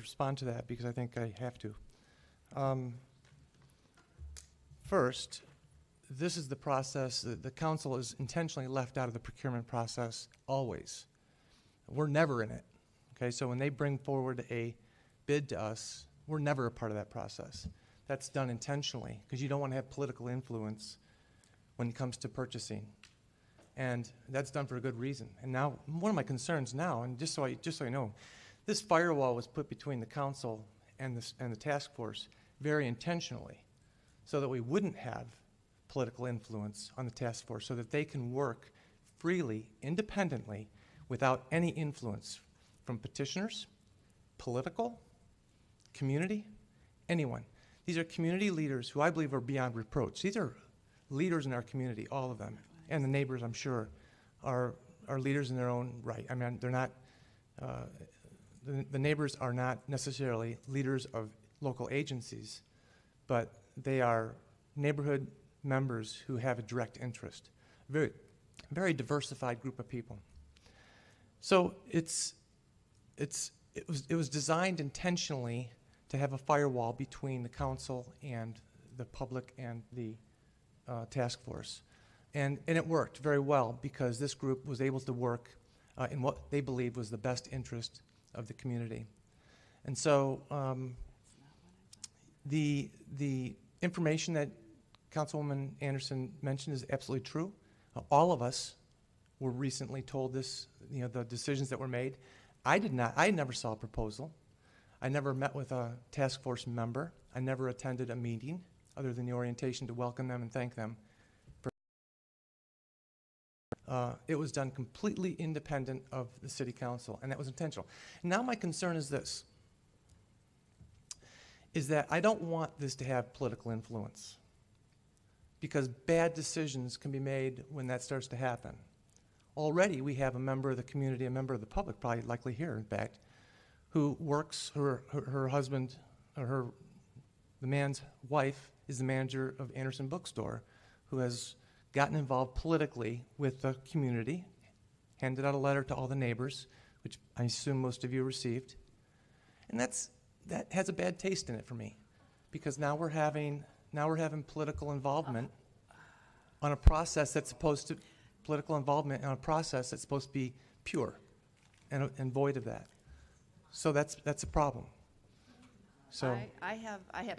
respond to that because I think I have to. First, this is the process. The council is intentionally left out of the procurement process always. We're never in it. Okay, so when they bring forward a bid to us, we're never a part of that process. That's done intentionally because you don't want to have political influence when it comes to purchasing. And that's done for a good reason. And now, one of my concerns now, and just so you know, this firewall was put between the council and the task force very intentionally so that we wouldn't have political influence on the task force, so that they can work freely, independently, without any influence from petitioners, political, community, anyone. These are community leaders who I believe are beyond reproach. These are leaders in our community, all of them. And the neighbors, I'm sure, are leaders in their own right. I mean, they're not, the neighbors are not necessarily leaders of local agencies, but they are neighborhood members who have a direct interest. Very diversified group of people. So it was designed intentionally to have a firewall between the council and the public and the task force. And it worked very well because this group was able to work in what they believed was the best interest of the community. And so the information that Councilwoman Anderson mentioned is absolutely true. All of us were recently told this, you know, the decisions that were made. I never saw a proposal. I never met with a task force member. I never attended a meeting other than the orientation to welcome them and thank them. It was done completely independent of the city council, and that was intentional. Now my concern is this, is that I don't want this to have political influence, because bad decisions can be made when that starts to happen. Already we have a member of the community, a member of the public, probably likely here in fact, who works, her husband, or the man's wife is the manager of Anderson Bookstore, who has gotten involved politically with the community, handed out a letter to all the neighbors, which I assume most of you received. And that has a bad taste in it for me, because now we're having political involvement on a process that's supposed to be pure and void of that. So that's a problem. So I have